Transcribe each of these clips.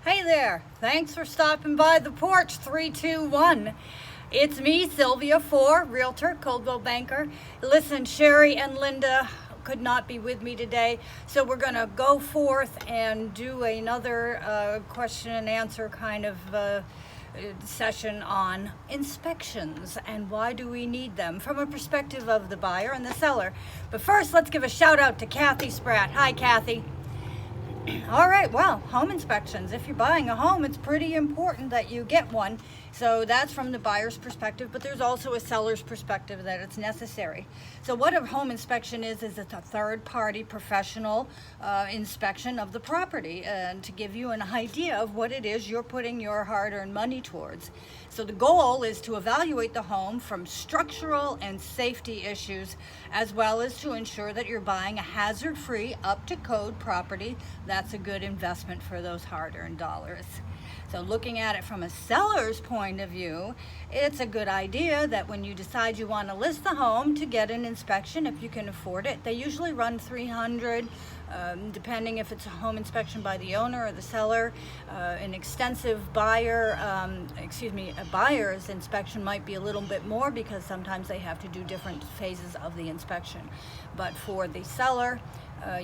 Hey there, thanks for stopping by the Porch 321. It's me, Sylvia Four, realtor, Coldwell banker. Listen, Sherry and Linda could not be with me today, so we're going to go forth and do another question and answer kind of session on inspections and why do we need them from a perspective of the buyer and the seller. But first, let's give a shout out to Kathy Spratt. Hi, Kathy. All right, well, home inspections. If you're buying a home, it's pretty important that you get one. So that's from the buyer's perspective, but there's also a seller's perspective that it's necessary. So what a home inspection is it's a third-party professional inspection of the property to give you an idea of what it is you're putting your hard-earned money towards. So the goal is to evaluate the home from structural and safety issues, as well as to ensure that you're buying a hazard-free, up-to-code property that's a good investment for those hard-earned dollars. So looking at it from a seller's point of view, it's a good idea that when you decide you want to list the home to get an inspection, if you can afford it. They usually run $300, depending if it's a home inspection by the owner or the seller. An extensive buyer, a buyer's inspection might be a little bit more because sometimes they have to do different phases of the inspection. But for the seller,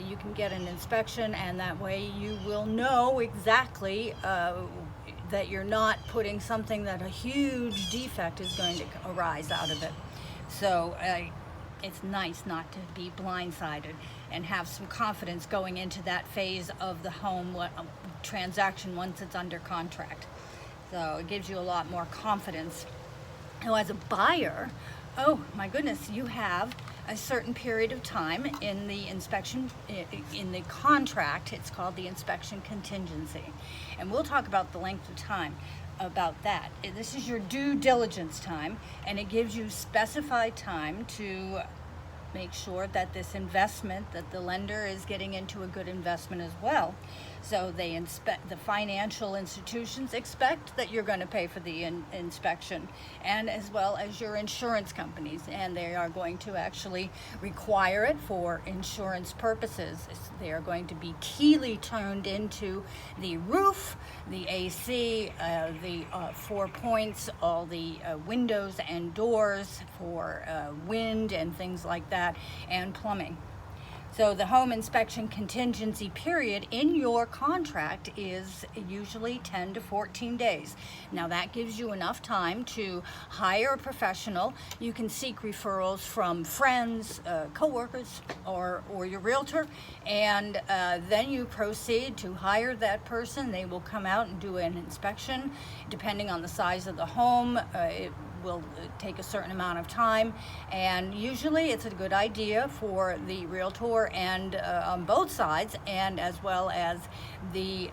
you can get an inspection, and that way you will know exactly that you're not putting something that a huge defect is going to arise out of it. So it's nice not to be blindsided and have some confidence going into that phase of the home transaction once it's under contract. So it gives you a lot more confidence. Now, as a buyer, oh my goodness, you have a certain period of time in the inspection, in the contract. It's called the inspection contingency. And we'll talk about the length of time about that. This is your due diligence time, and it gives you specified time to make sure that this investment, that the lender is getting into a good investment as well. So they inspect, the financial institutions expect that you're going to pay for the inspection, and as well as your insurance companies, and they are going to actually require it for insurance purposes. They are going to be keenly turned into the roof, the AC, the 4 points, all the windows and doors for wind and things like that, and plumbing. So the home inspection contingency period in your contract is usually 10 to 14 days. Now that gives you enough time to hire a professional. You can seek referrals from friends, coworkers, or your realtor, and then you proceed to hire that person. They will come out and do an inspection. Depending on the size of the home, it will take a certain amount of time, and usually it's a good idea for the realtor and on both sides, and as well as the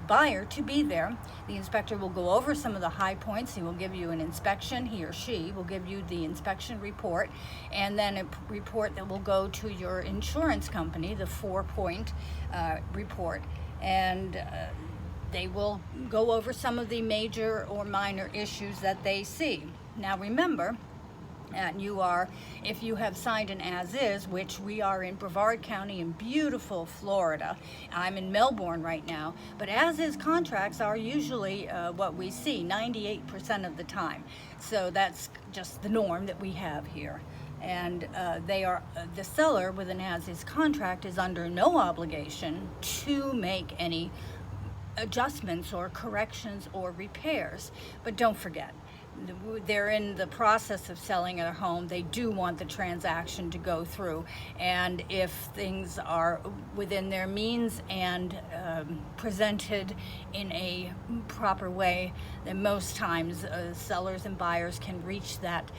buyer, to be there. The inspector will go over some of the high points. He will give you an inspection. He or she will give you the inspection report, and then a report that will go to your insurance company, the 4-point report, and they will go over some of the major or minor issues that they see. Now remember, if you have signed an as-is, which we are in Brevard County in beautiful Florida. I'm in Melbourne right now, but as-is contracts are usually what we see 98% of the time. So that's just the norm that we have here. And the seller with an as-is contract is under no obligation to make any adjustments or corrections or repairs. But don't forget, they're in the process of selling their home. They do want the transaction to go through, and if things are within their means and presented in a proper way, then most times sellers and buyers can reach that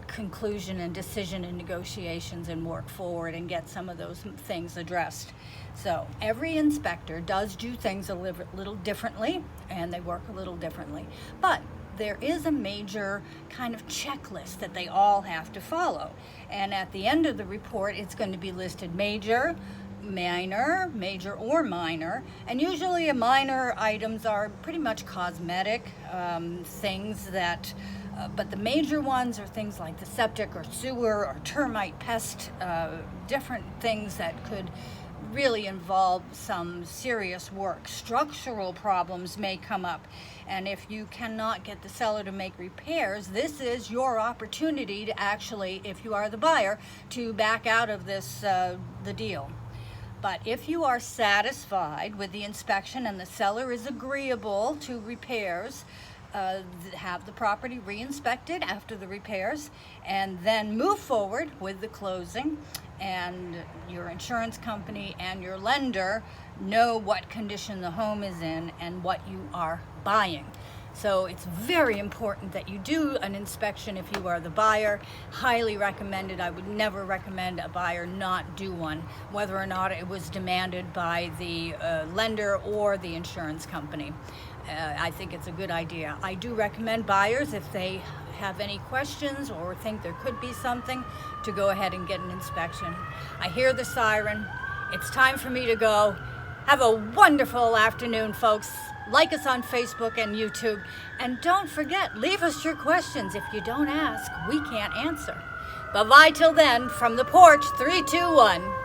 conclusion and decision in negotiations and work forward and get some of those things addressed. So every inspector does do things a little differently, and they work a little differently, but there is a major kind of checklist that they all have to follow. And at the end of the report, it's going to be listed major, minor, major or minor, and usually minor items are pretty much cosmetic things that but the major ones are things like the septic or sewer or termite pest, different things that could really involve some serious work. Structural problems may come up, and if you cannot get the seller to make repairs, this is your opportunity to actually, if you are the buyer, to back out of this the deal. But if you are satisfied with the inspection and the seller is agreeable to repairs, have the property re-inspected after the repairs, and then move forward with the closing, and your insurance company and your lender know what condition the home is in and what you are buying. So it's very important that you do an inspection if you are the buyer. Highly recommended. I would never recommend a buyer not do one, whether or not it was demanded by the lender or the insurance company. I think it's a good idea. I do recommend buyers, if they have any questions or think there could be something, to go ahead and get an inspection. I hear the siren. It's time for me to go. Have a wonderful afternoon, folks. Like us on Facebook and YouTube. And don't forget, leave us your questions. If you don't ask, we can't answer. Bye-bye till then, from the porch, 3, 2, 1.